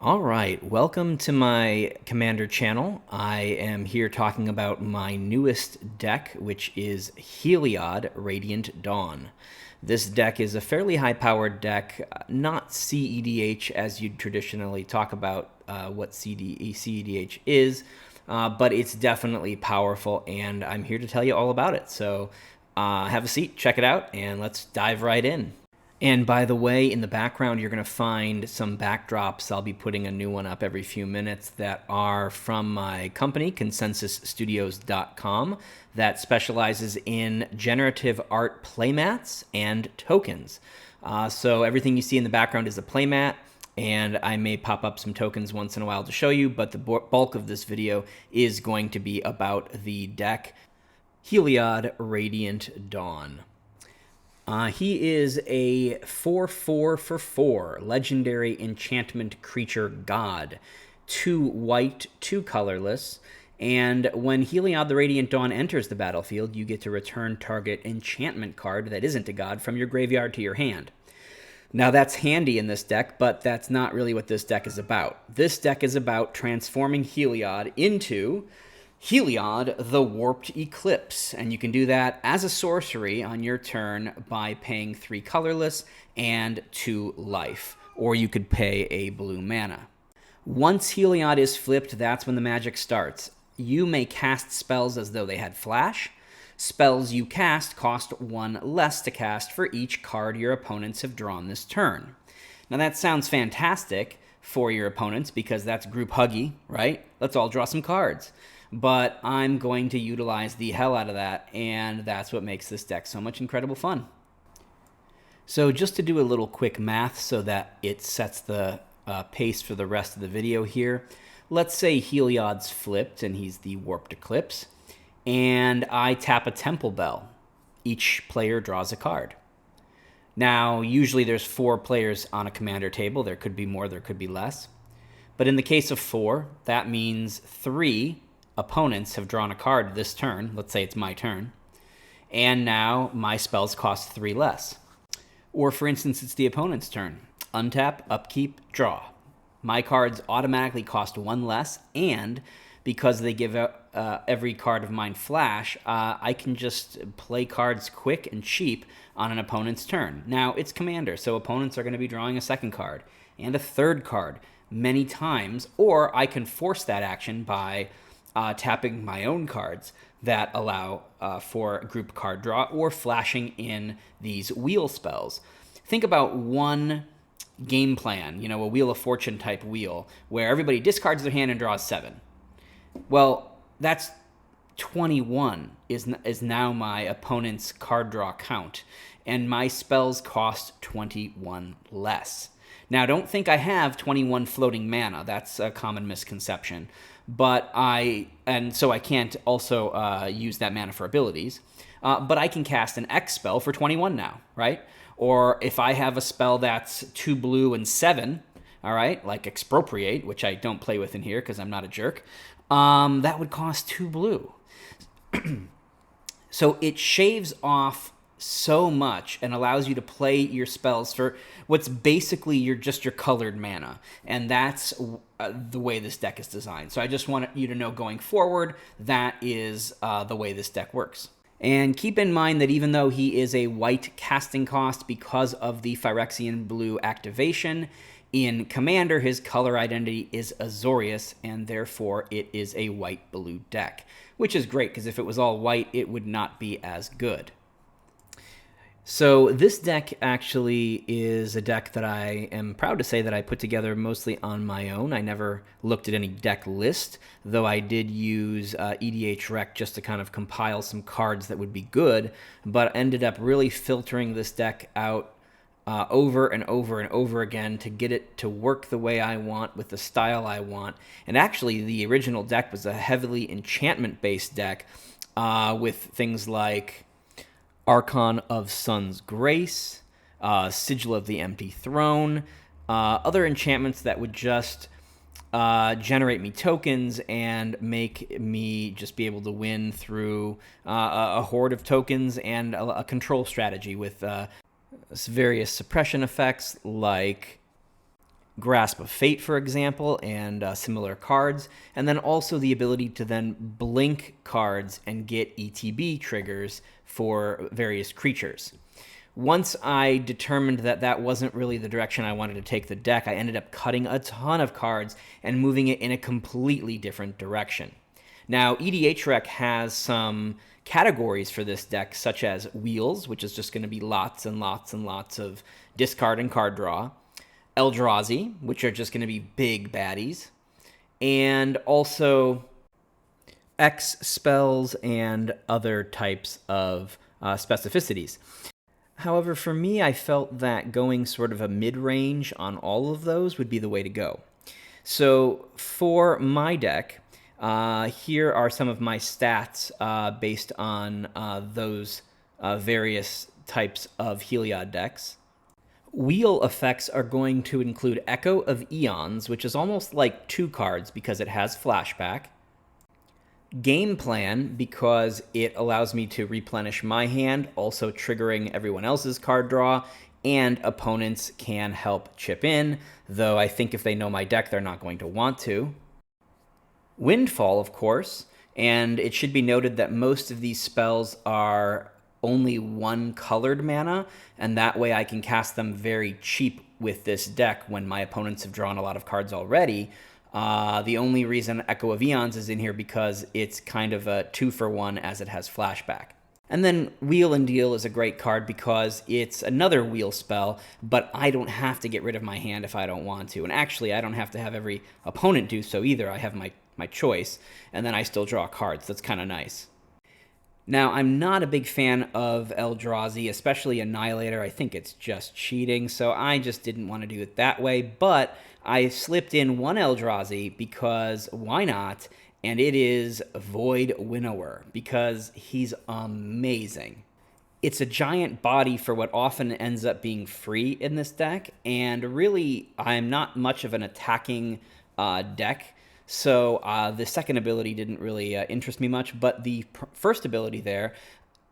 All right, welcome to my Commander channel. I am here talking about my newest deck, which is Heliod Radiant Dawn. This deck is a fairly high-powered deck, not CEDH as you'd traditionally talk about what CEDH is, but it's definitely powerful, and I'm here to tell you all about it. So have a seat, check it out, and let's dive right in. And by the way, in the background, you're going to find some backdrops. I'll be putting a new one up every few minutes that are from my company, consensusstudios.com, that specializes in generative art playmats and tokens. So everything you see in the background is a playmat, and I may pop up some tokens once in a while to show you, but the bulk of this video is going to be about the deck Heliod Radiant Dawn. He is a 4/4 for 4 legendary enchantment creature god. 2 white, 2 colorless, and when Heliod the Radiant Dawn enters the battlefield, you get to return target enchantment card that isn't a god from your graveyard to your hand. Now that's handy in this deck, but that's not really what this deck is about. This deck is about transforming Heliod into Heliod, the Warped Eclipse, and you can do that as a sorcery on your turn by paying 3 colorless and 2 life, or you could pay a blue mana. Once Heliod is flipped, that's when the magic starts. You may cast spells as though they had flash. Spells you cast cost 1 less to cast for each card your opponents have drawn this turn. Now that sounds fantastic for your opponents because that's group huggy, right? Let's all draw some cards. But I'm going to utilize the hell out of that, and that's what makes this deck so much incredible fun. So just to do a little quick math so that it sets the pace for the rest of the video here, let's say Heliod's flipped and he's the Warped Eclipse, and I tap a Temple Bell. Each player draws a card. Now, usually there's 4 players on a commander table. There could be more, there could be less. But in the case of 4, that means 3 opponents have drawn a card this turn. Let's say it's my turn. And now my spells cost 3 less. Or for instance, it's the opponent's turn. Untap, upkeep, draw. My cards automatically cost 1 less, and because they give every card of mine flash, I can just play cards quick and cheap on an opponent's turn. Now, it's Commander, so opponents are going to be drawing a second card and a third card many times, or I can force that action by tapping my own cards that allow for group card draw or flashing in these wheel spells. Think about one game plan, a Wheel of Fortune type wheel, where everybody discards their hand and draws 7. Well, that's 21 is now my opponent's card draw count, and my spells cost 21 less. Now, don't think I have 21 floating mana. That's a common misconception. So I can't also use that mana for abilities. But I can cast an X spell for 21 now, right? Or if I have a spell that's 2 blue and 7, all right, like Expropriate, which I don't play with in here because I'm not a jerk, that would cost 2 blue. So it shaves off so much and allows you to play your spells for what's basically your colored mana, and that's the way this deck is designed. So I just want you to know going forward that is the way this deck works. And keep in mind that even though he is a white casting cost because of the Phyrexian blue activation, in Commander his color identity is Azorius, and therefore it is a white-blue deck, which is great because if it was all white it would not be as good. So this deck actually is a deck that I am proud to say that I put together mostly on my own. I never looked at any deck list, though I did use EDH Rec just to kind of compile some cards that would be good, but ended up really filtering this deck out over and over and over again to get it to work the way I want with the style I want. And actually, the original deck was a heavily enchantment-based deck with things like Archon of Sun's Grace, Sigil of the Empty Throne, other enchantments that would just generate me tokens and make me just be able to win through a horde of tokens and a control strategy with various suppression effects like Grasp of Fate, for example, and similar cards, and then also the ability to then blink cards and get ETB triggers for various creatures. Once I determined that that wasn't really the direction I wanted to take the deck, I ended up cutting a ton of cards and moving it in a completely different direction. Now, EDHREC has some categories for this deck, such as Wheels, which is just going to be lots and lots and lots of discard and card draw, Eldrazi, which are just going to be big baddies, and also X spells and other types of specificities. However, for me, I felt that going sort of a mid-range on all of those would be the way to go. So for my deck, here are some of my stats based on those various types of Heliod decks. Wheel effects are going to include Echo of Eons, which is almost like 2 cards because it has flashback. Game Plan, because it allows me to replenish my hand, also triggering everyone else's card draw, and opponents can help chip in, though I think if they know my deck, they're not going to want to. Windfall, of course, and it should be noted that most of these spells are only 1 colored mana, and that way I can cast them very cheap with this deck when my opponents have drawn a lot of cards already. The only reason Echo of Eons is in here because it's kind of a 2-for-1 as it has flashback. And then Wheel and Deal is a great card because it's another wheel spell, but I don't have to get rid of my hand if I don't want to. And actually, I don't have to have every opponent do so either. I have my choice, and then I still draw cards. That's kind of nice. Now, I'm not a big fan of Eldrazi, especially Annihilator. I think it's just cheating, so I just didn't want to do it that way, but I slipped in 1 Eldrazi because why not? And it is Void Winnower, because he's amazing. It's a giant body for what often ends up being free in this deck, and really, I'm not much of an attacking deck, so the second ability didn't really interest me much, but the first ability there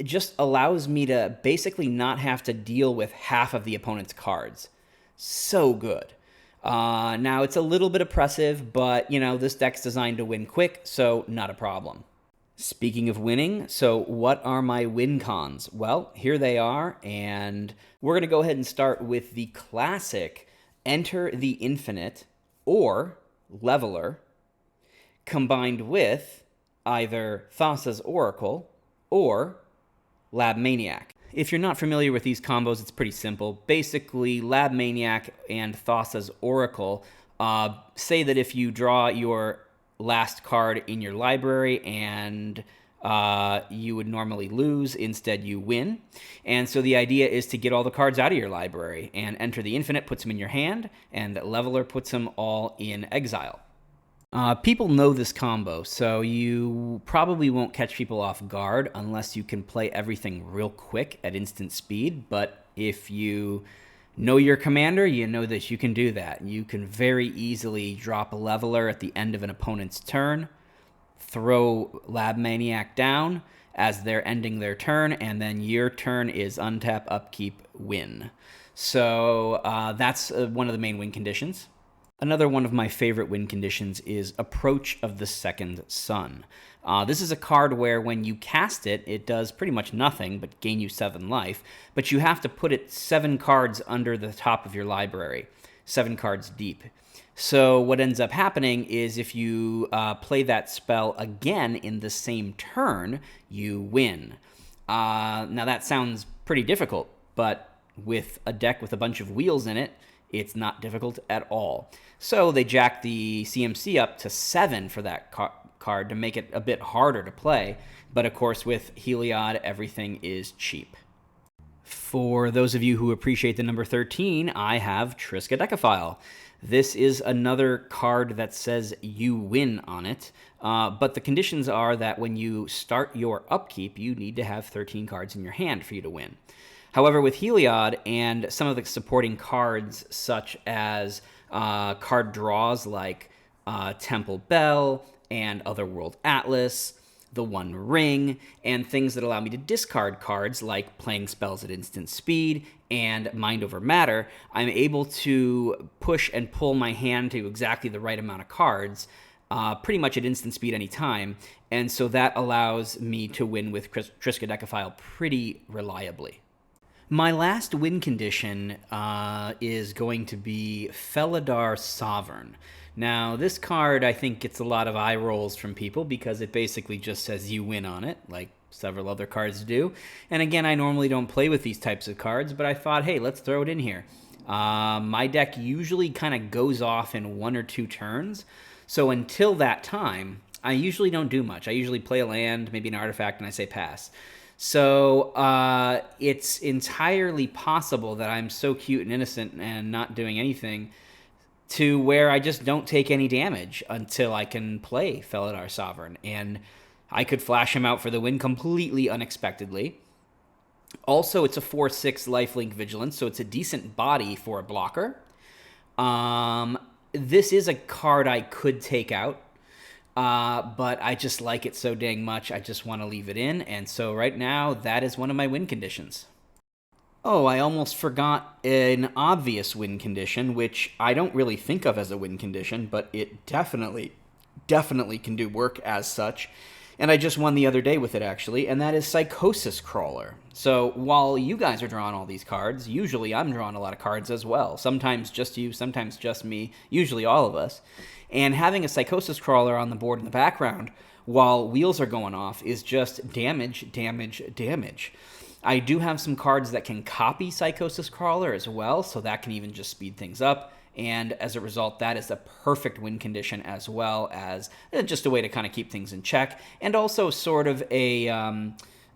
just allows me to basically not have to deal with half of the opponent's cards. So good. Now, it's a little bit oppressive, but, you know, this deck's designed to win quick, so not a problem. Speaking of winning, so what are my win cons? Well, here they are, and we're going to go ahead and start with the classic Enter the Infinite or Leveler, combined with either Thassa's Oracle or Lab Maniac. If you're not familiar with these combos, it's pretty simple. Basically, Lab Maniac and Thassa's Oracle say that if you draw your last card in your library and you would normally lose, instead you win. And so the idea is to get all the cards out of your library, and Enter the Infinite puts them in your hand, and Leveler puts them all in exile. People know this combo, so you probably won't catch people off guard unless you can play everything real quick at instant speed, but if you know your commander, you know that you can do that. You can very easily drop a Leveler at the end of an opponent's turn, throw Lab Maniac down as they're ending their turn, and then your turn is untap, upkeep, win. So that's one of the main win conditions. Another one of my favorite win conditions is Approach of the Second Sun. This is a card where when you cast it, it does pretty much nothing but gain you 7 life, but you have to put it 7 cards under the top of your library, 7 cards deep. So what ends up happening is if you play that spell again in the same turn, you win. Now that sounds pretty difficult, but with a deck with a bunch of wheels in it, it's not difficult at all. So they jack the CMC up to 7 for that card to make it a bit harder to play. But of course, with Heliod, everything is cheap. For those of you who appreciate the number 13, I have Trisa Deile. This is another card that says you win on it, but the conditions are that when you start your upkeep, you need to have 13 cards in your hand for you to win. However, with Heliod and some of the supporting cards, such as card draws like Temple Bell and Otherworld Atlas, the One Ring, and things that allow me to discard cards like playing spells at instant speed and Mind Over Matter, I'm able to push and pull my hand to exactly the right amount of cards, pretty much at instant speed anytime, and so that allows me to win with Trisa Deile pretty reliably. My last win condition is going to be Felar Sovere. Now, this card, I think, gets a lot of eye rolls from people because it basically just says you win on it, like several other cards do. And again, I normally don't play with these types of cards, but I thought, hey, let's throw it in here. My deck usually kind of goes off in 1 or 2 turns, so until that time, I usually don't do much. I usually play a land, maybe an artifact, and I say pass. So it's entirely possible that I'm so cute and innocent and not doing anything to where I just don't take any damage until I can play Felar Sovere. And I could flash him out for the win completely unexpectedly. Also, it's a 4/6 lifelink vigilance, so it's a decent body for a blocker. This is a card I could take out, but I just like it so dang much, I just want to leave it in. And so right now, that is one of my win conditions. Oh, I almost forgot an obvious win condition, which I don't really think of as a win condition, but it definitely can do work as such. And I just won the other day with it, actually, and that is Psychosis Crawler. So while you guys are drawing all these cards, usually I'm drawing a lot of cards as well. Sometimes just you, sometimes just me, usually all of us. And having a Psychosis Crawler on the board in the background while wheels are going off is just damage, damage, damage. I do have some cards that can copy Psychosis Crawler as well, so that can even just speed things up. And as a result, that is a perfect win condition, as well as just a way to kind of keep things in check, and also sort of a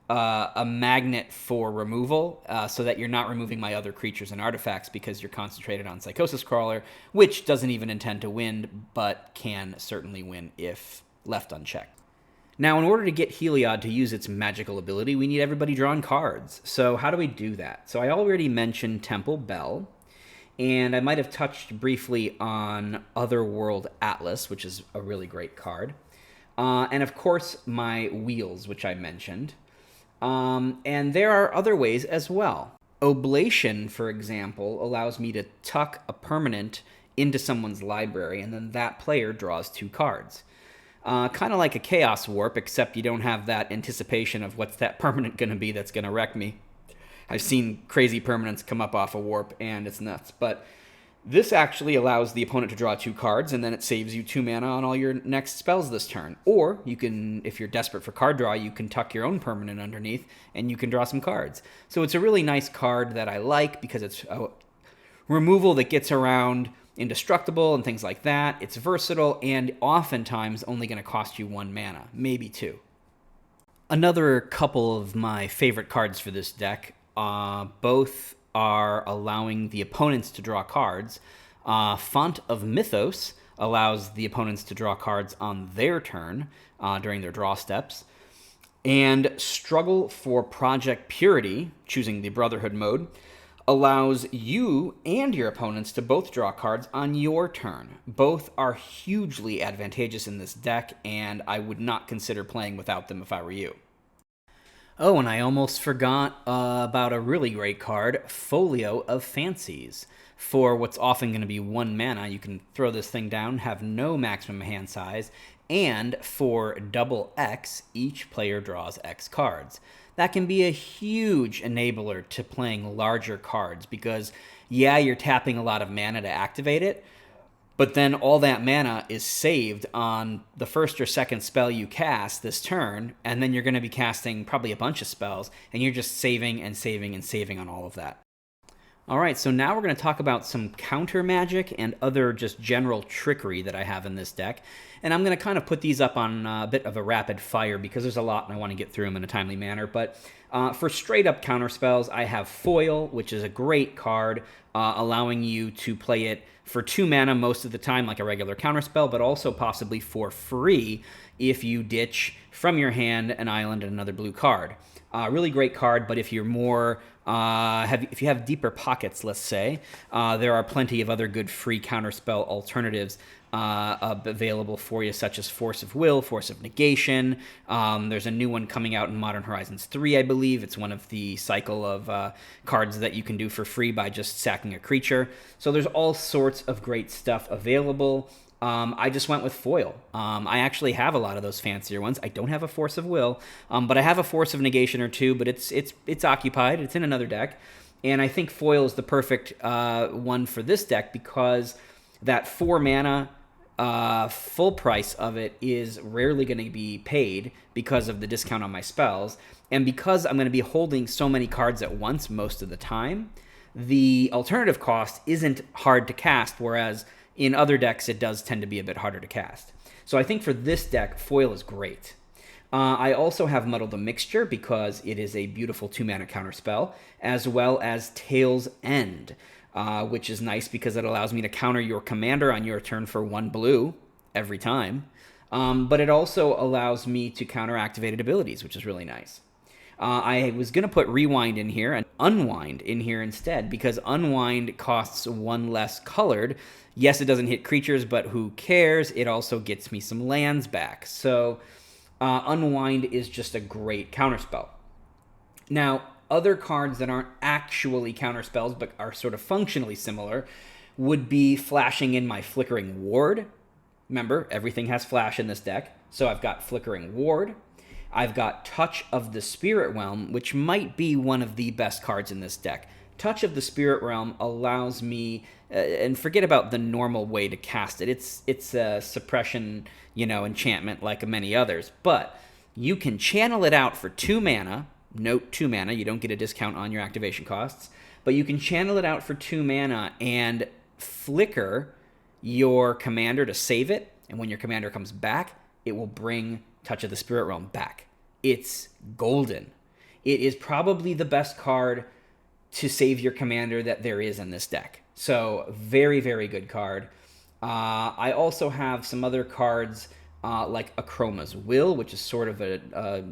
magnet for removal, so that you're not removing my other creatures and artifacts because you're concentrated on Psychosis Crawler, which doesn't even intend to win, but can certainly win if left unchecked. Now, in order to get Heliod to use its magical ability, we need everybody drawing cards. So how do we do that? So I already mentioned Temple Bell, and I might have touched briefly on Otherworld Atlas, which is a really great card. And of course, my wheels, which I mentioned. And there are other ways as well. Oblation, for example, allows me to tuck a permanent into someone's library, and then that player draws 2 cards. Kind of like a Chaos Warp, except you don't have that anticipation of what's that permanent going to be that's going to wreck me. I've seen crazy permanents come up off a Warp, and it's nuts. But this actually allows the opponent to draw 2 cards, and then it saves you 2 mana on all your next spells this turn. Or you can, if you're desperate for card draw, you can tuck your own permanent underneath, and you can draw some cards. So it's a really nice card that I like because it's a removal that gets around indestructible and things like that. It's versatile and oftentimes only going to cost you 1 mana, maybe 2. Another couple of my favorite cards for this deck, both are allowing the opponents to draw cards. Font of Mythos allows the opponents to draw cards on their turn during their draw steps. And Struggle for Project Purity, choosing the Brotherhood mode, allows you and your opponents to both draw cards on your turn. Both are hugely advantageous in this deck, and I would not consider playing without them if I were you. Oh, and I almost forgot about a really great card, Folio of Fancies. For what's often going to be 1 mana, you can throw this thing down, have no maximum hand size, and for double X, each player draws X cards. That can be a huge enabler to playing larger cards because, yeah, you're tapping a lot of mana to activate it, but then all that mana is saved on the first or second spell you cast this turn, and then you're going to be casting probably a bunch of spells, and you're just saving and saving and saving on all of that. All right, so now we're going to talk about some counter magic and other just general trickery that I have in this deck. And I'm going to kind of put these up on a bit of a rapid fire because there's a lot and I want to get through them in a timely manner. But for straight up counter spells, I have Foil, which is a great card, allowing you to play it for 2 mana most of the time like a regular counter spell, but also possibly for free if you ditch from your hand an island and another blue card. Really great card, but if you're more if you have deeper pockets, let's say, there are plenty of other good free counterspell alternatives available for you, such as Force of Will, Force of Negation. There's a new one coming out in Modern Horizons 3, I believe. It's one of the cycle of cards that you can do for free by just sacking a creature. So there's all sorts of great stuff available. I just went with foil. I actually have a lot of those fancier ones. I don't have a Force of Will, but I have a Force of Negation or two, but it's occupied. It's in another deck. And I think foil is the perfect one for this deck because that 4 mana full price of it is rarely going to be paid because of the discount on my spells. And because I'm going to be holding so many cards at once most of the time, the alternative cost isn't hard to cast, whereas in other decks it does tend to be a bit harder to cast. So I think for this deck, foil is great. I also have Muddle the Mixture because it is a beautiful 2-mana counterspell, as well as Tail's End, which is nice because it allows me to counter your commander on your turn for 1 blue every time. But it also allows me to counter activated abilities, which is really nice. I was going to put Rewind in here and Unwind in here instead because Unwind costs 1 less colored. Yes, it doesn't hit creatures, but who cares? It also gets me some lands back. So Unwind is just a great counterspell. Now, other cards that aren't actually counterspells but are sort of functionally similar would be flashing in my Flickering Ward. Remember, everything has flash in this deck. So I've got Flickering Ward. I've got Touch of the Spirit Realm, which might be one of the best cards in this deck. Touch of the Spirit Realm allows me, and forget about the normal way to cast it. It's a suppression, enchantment like many others. But you can channel it out for 2 mana. Note 2 mana. You don't get a discount on your activation costs. But you can channel it out for 2 mana and flicker your commander to save it. And when your commander comes back, it will bring Touch of the Spirit Realm back. It's golden. It is probably the best card to save your commander that there is in this deck. So very, very good card. I also have some other cards like Akroma's Will, which is sort of a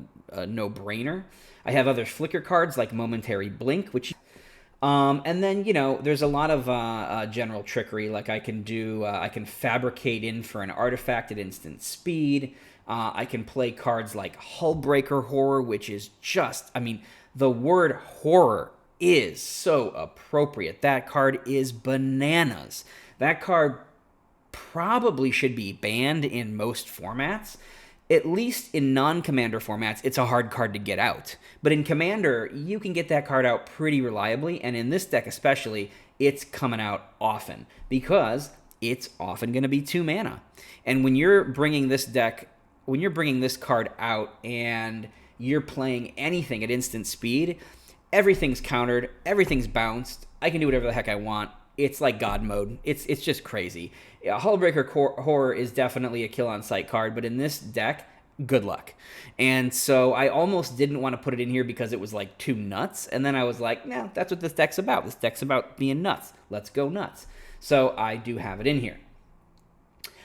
no-brainer. I have other flicker cards like Momentary Blink, which... and then, there's a lot of general trickery. Like I can fabricate in for an artifact at instant speed. I can play cards like Hullbreaker Horror, which is just... the word horror is so appropriate. That card is bananas. That card probably should be banned in most formats. At least in non-Commander formats, it's a hard card to get out. But in Commander, you can get that card out pretty reliably, and in this deck especially, it's coming out often, because it's often going to be 2 mana. And when you're bringing this card out and you're playing anything at instant speed, everything's countered, everything's bounced, I can do whatever the heck I want. It's like God mode. It's just crazy. Hullbreaker Horror is definitely a kill on sight card, but in this deck, good luck. And so I almost didn't want to put it in here because it was like too nuts. And then I was like, no, that's what this deck's about. This deck's about being nuts. Let's go nuts. So I do have it in here.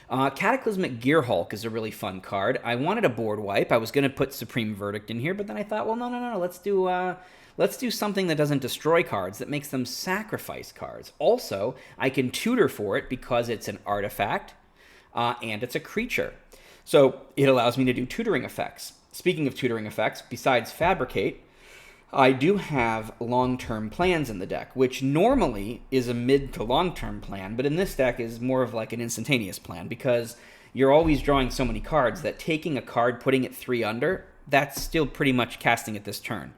Cataclysmic Gearhulk is a really fun card. I wanted a board wipe. I was going to put Supreme Verdict in here, but then I thought, well, no. Let's do something that doesn't destroy cards, that makes them sacrifice cards. Also, I can tutor for it because it's an artifact and it's a creature. So it allows me to do tutoring effects. Speaking of tutoring effects, besides Fabricate, I do have long-term plans in the deck, which normally is a mid to long-term plan, but in this deck is more of like an instantaneous plan because you're always drawing so many cards that taking a card, putting it 3 under, that's still pretty much casting it this turn.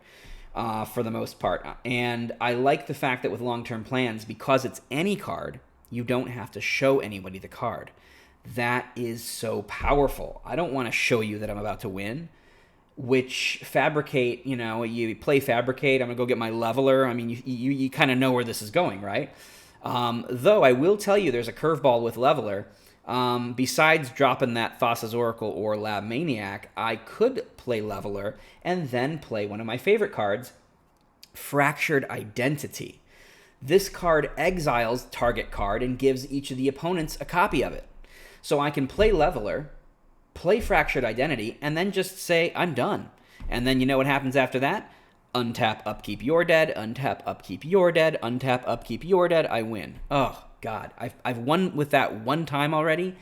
For the most part. And I like the fact that with long-term plans, because it's any card, you don't have to show anybody the card. That is so powerful. I don't want to show you that I'm about to win, which Fabricate, you play Fabricate, I'm going to go get my Leveler. You kind of know where this is going, right? Though I will tell you there's a curveball with Leveler. Besides dropping that Thassa's Oracle or Lab Maniac, I could play Leveler and then play one of my favorite cards, Fractured Identity. This card exiles target card and gives each of the opponents a copy of it. So I can play Leveler, play Fractured Identity, and then just say, I'm done. And then you know what happens after that? Untap, upkeep, you're dead, untap, upkeep, you're dead, untap, upkeep, you're dead, I win. Oh, God. I've won with that one time already,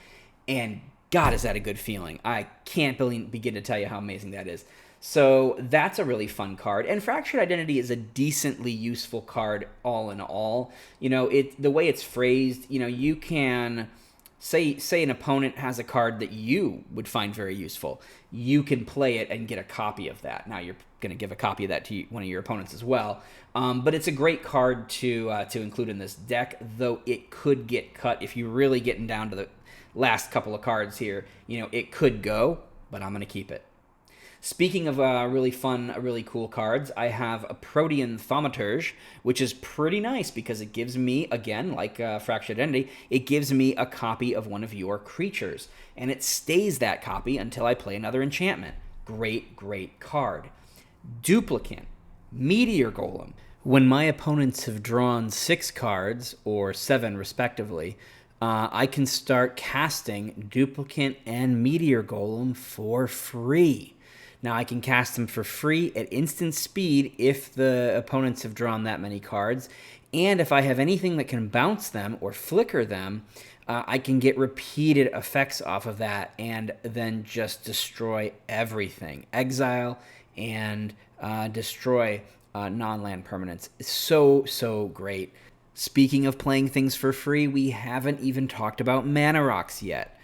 and God, is that a good feeling. I can't begin to tell you how amazing that is. So that's a really fun card. And Fractured Identity is a decently useful card all in all. The way it's phrased, you can say an opponent has a card that you would find very useful. You can play it and get a copy of that. Now you're going to give a copy of that to one of your opponents as well. But it's a great card to include in this deck, though it could get cut if you're really getting down to the last couple of cards here. It could go, but I'm going to keep it. Speaking of really fun, really cool cards, I have a Protean Thaumaturge, which is pretty nice because it gives me, again, like Fractured Identity, it gives me a copy of one of your creatures, and it stays that copy until I play another enchantment. Great, great card. Duplicant, Meteor Golem. When my opponents have drawn 6 cards, or 7 respectively, I can start casting Duplicant and Meteor Golem for free. Now, I can cast them for free at instant speed if the opponents have drawn that many cards. And if I have anything that can bounce them or flicker them, I can get repeated effects off of that and then just destroy everything. Exile and destroy non-land permanents. It's so great. Speaking of playing things for free, we haven't even talked about Mana Rocks yet.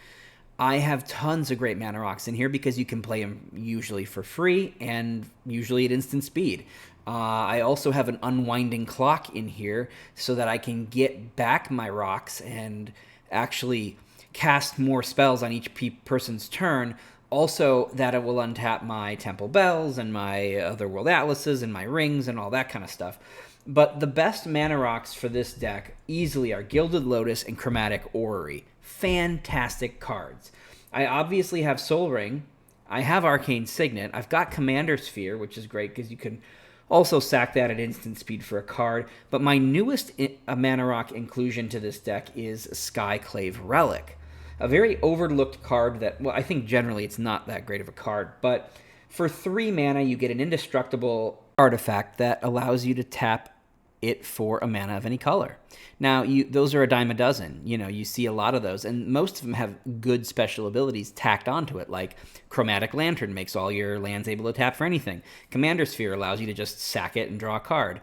I have tons of great Mana Rocks in here because you can play them usually for free and usually at instant speed. I also have an Unwinding Clock in here so that I can get back my rocks and actually cast more spells on each person's turn. Also, that it will untap my Temple Bells and my Otherworld Atlases and my rings and all that kind of stuff. But the best Mana Rocks for this deck easily are Gilded Lotus and Chromatic Orrery. Fantastic cards. I obviously have Sol Ring. I have Arcane Signet. I've got Commander Sphere, which is great because you can also sack that at instant speed for a card. But my newest Mana Rock inclusion to this deck is Skyclave Relic. A very overlooked card that, well, I think generally it's not that great of a card. But for 3 mana, you get an indestructible artifact that allows you to tap it for a mana of any color. Now, those are a dime a dozen. You see a lot of those, and most of them have good special abilities tacked onto it, like Chromatic Lantern makes all your lands able to tap for anything. Commander Sphere allows you to just sack it and draw a card.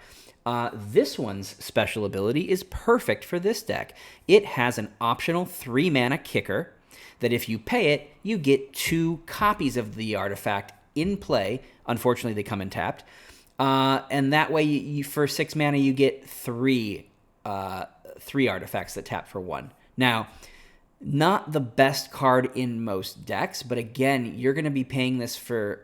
This one's special ability is perfect for this deck. It has an optional 3 mana kicker that if you pay it, you get 2 copies of the artifact in play. Unfortunately, they come in tapped. And that way, you for 6 mana, you get 3 artifacts that tap for 1. Now, not the best card in most decks, but again, you're going to be playing this for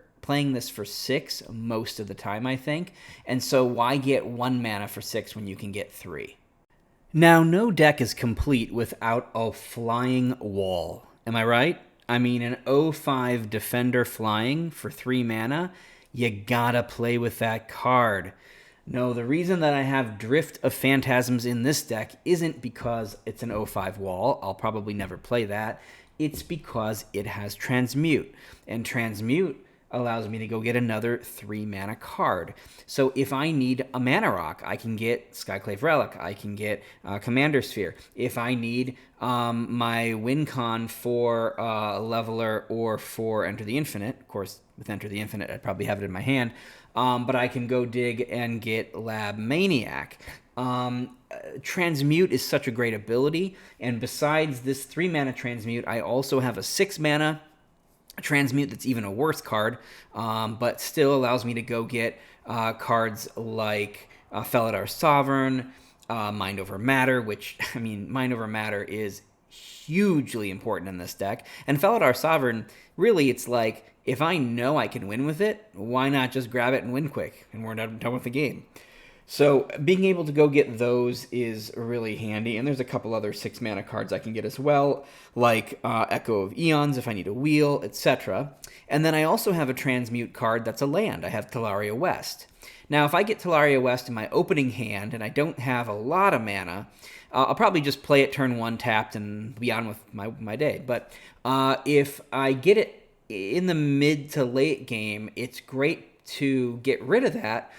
6 most of the time, I think. And so why get 1 mana for 6 when you can get 3? Now, no deck is complete without a flying wall. Am I right? I mean, an 0/5 Defender flying for 3 mana, you gotta play with that card. No, the reason that I have Drift of Phantasms in this deck isn't because it's an 0/5 wall. I'll probably never play that. It's because it has Transmute. And Transmute allows me to go get another 3 mana card. So if I need a Mana Rock, I can get Skyclave Relic. I can get Commander Sphere. If I need my win con for Leveler or for Enter the Infinite, of course, with Enter the Infinite, I'd probably have it in my hand, but I can go dig and get Lab Maniac. Transmute is such a great ability, and besides this 3 mana Transmute, I also have a 6 mana Transmute that's even a worse card, but still allows me to go get cards like Felidar Sovereign, Mind Over Matter, which, I mean, Mind Over Matter is hugely important in this deck. And Felidar Sovereign, really, it's like, if I know I can win with it, why not just grab it and win quick, and we're done with the game. So being able to go get those is really handy, and there's a couple other 6 mana cards I can get as well, like Echo of Eons if I need a wheel, etc. And then I also have a Transmute card that's a land. I have Talaria West. Now, if I get Talaria West in my opening hand and I don't have a lot of mana, I'll probably just play it turn 1 tapped and be on with my day. But if I get it in the mid to late game, it's great to get rid of that,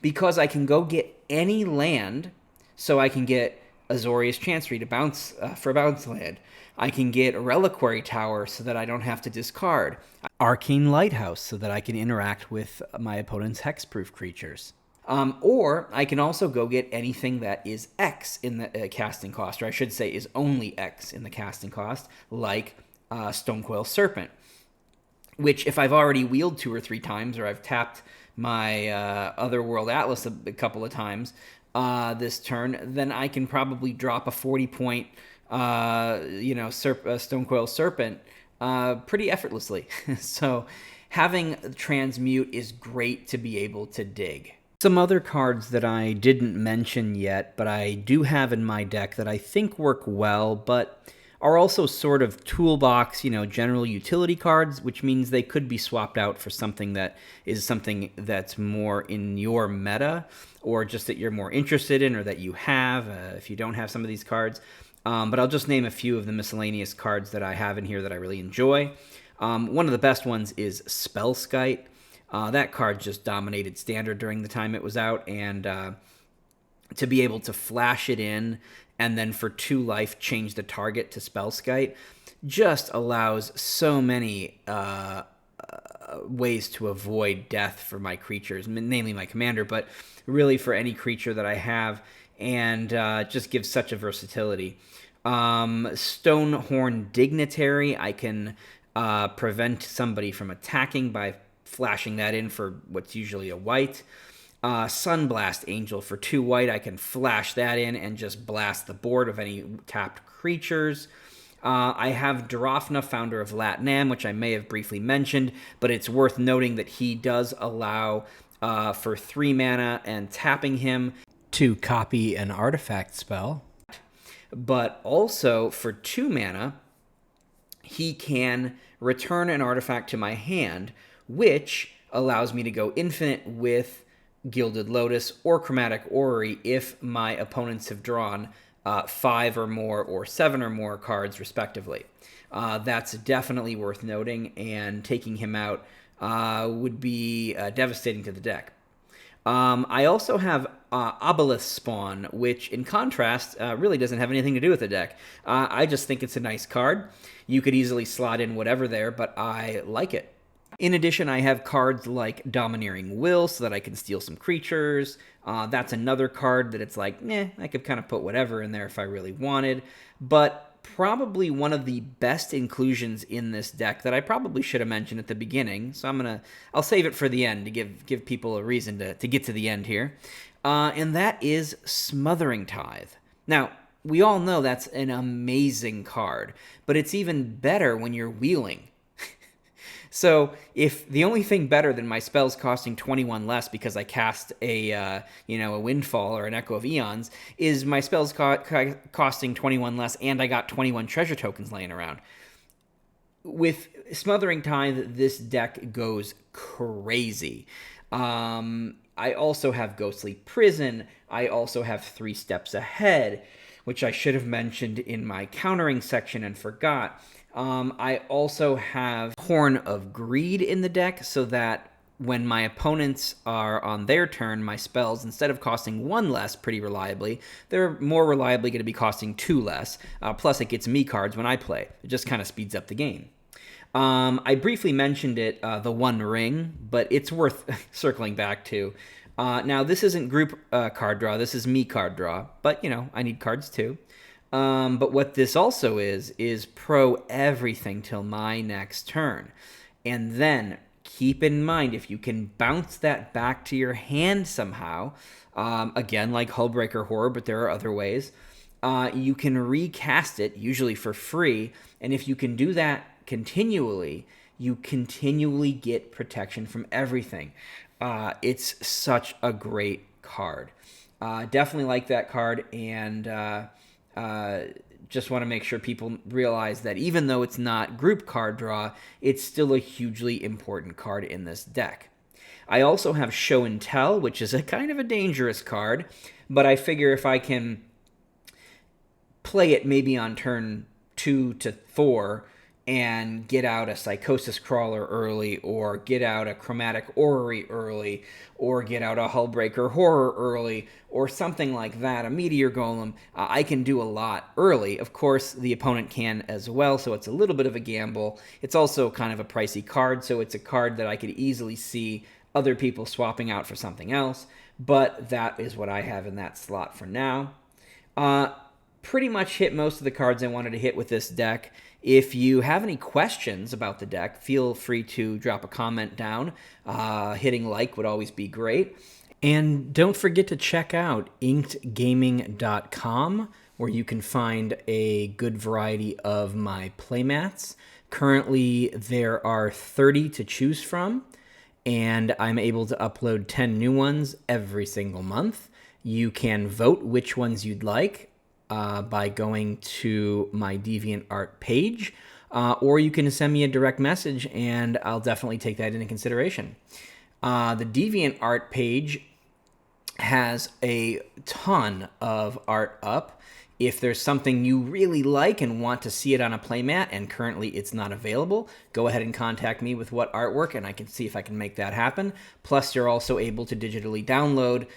because I can go get any land, so I can get Azorius Chancery to bounce for a bounce land. I can get a Reliquary Tower so that I don't have to discard. Arcane Lighthouse so that I can interact with my opponent's hexproof creatures. Or I can also go get anything that is X in the casting cost, or I should say is only X in the casting cost, like Stonecoil Serpent, which if I've already wheeled 2 or 3 times, or I've tapped my Otherworld Atlas a couple of times this turn, then I can probably drop a 40-point, Stonecoil Serpent pretty effortlessly. So having Transmute is great to be able to dig. Some other cards that I didn't mention yet, but I do have in my deck that I think work well, but are also sort of toolbox, general utility cards, which means they could be swapped out for something that's more in your meta, or just that you're more interested in, or that you have, if you don't have some of these cards. But I'll just name a few of the miscellaneous cards that I have in here that I really enjoy. One of the best ones is Spellskite. That card just dominated Standard during the time it was out, and to be able to flash it in and then for 2 life change the target to Spellskite just allows so many ways to avoid death for my creatures, namely my commander, but really for any creature that I have, and just gives such a versatility. Stonehorn Dignitary, I can prevent somebody from attacking by flashing that in for what's usually a white. Sunblast Angel for 2 white, I can flash that in and just blast the board of any tapped creatures. I have Drafna, founder of Lat-Nam, which I may have briefly mentioned, but it's worth noting that he does allow for 3 mana and tapping him to copy an artifact spell. But also for 2 mana, he can return an artifact to my hand, which allows me to go infinite with Gilded Lotus or Chromatic Orrery if my opponents have drawn 5 or more or 7 or more cards respectively. That's definitely worth noting, and taking him out would be devastating to the deck. I also have Aboleth Spawn, which in contrast really doesn't have anything to do with the deck. I just think it's a nice card. You could easily slot in whatever there, but I like it. In addition, I have cards like Domineering Will so that I can steal some creatures. That's another card that it's like, I could kind of put whatever in there if I really wanted. But probably one of the best inclusions in this deck that I probably should have mentioned at the beginning, so I'll save it for the end to give people a reason to get to the end here. And that is Smothering Tithe. Now, we all know that's an amazing card, but it's even better when you're wheeling. So if the only thing better than my spells costing 21 less because I cast a Windfall or an Echo of Eons is my spells costing 21 less and I got 21 treasure tokens laying around. With Smothering Tithe, this deck goes crazy. I also have Ghostly Prison. I also have 3 Steps Ahead, which I should have mentioned in my countering section and forgot. I also have Horn of Greed in the deck so that when my opponents are on their turn, my spells, instead of costing 1 less pretty reliably, they're more reliably going to be costing 2 less. Plus, it gets me cards when I play. It just kind of speeds up the game. I briefly mentioned it, the One Ring, but it's worth circling back to. Now, this isn't group card draw. This is me card draw. But, I need cards too. But what this also is pro everything till my next turn. And then keep in mind, if you can bounce that back to your hand somehow, again, like Hullbreaker Horror, but there are other ways, you can recast it, usually for free. And if you can do that continually, you continually get protection from everything. It's such a great card. Definitely like that card, and just want to make sure people realize that even though it's not group card draw, it's still a hugely important card in this deck. I also have Show and Tell, which is a kind of a dangerous card, but I figure if I can play it maybe on turn 2 to 4 and get out a Psychosis crawler early, or get out a Chromatic Orrery early, or get out a Hullbreaker Horror early, or something like that, a Meteor Golem, I can do a lot early. Of course, the opponent can as well, so it's a little bit of a gamble. It's also kind of a pricey card, so it's a card that I could easily see other people swapping out for something else, but that is what I have in that slot for now. Pretty much hit most of the cards I wanted to hit with this deck. If you have any questions about the deck, feel free to drop a comment down. Hitting like would always be great. And don't forget to check out inkedgaming.com, where you can find a good variety of my playmats. Currently, there are 30 to choose from, and I'm able to upload 10 new ones every single month. You can vote which ones you'd like by going to my Deviant Art page, or you can send me a direct message, and I'll definitely take that into consideration. The Deviant Art page has a ton of art up. If there's something you really like and want to see it on a playmat and currently it's not available, go ahead and contact me with what artwork and I can see if I can make that happen. Plus, you're also able to digitally download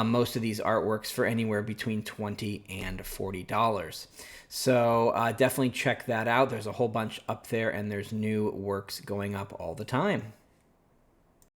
most of these artworks for anywhere between $20 and $40. So definitely check that out. There's a whole bunch up there and there's new works going up all the time.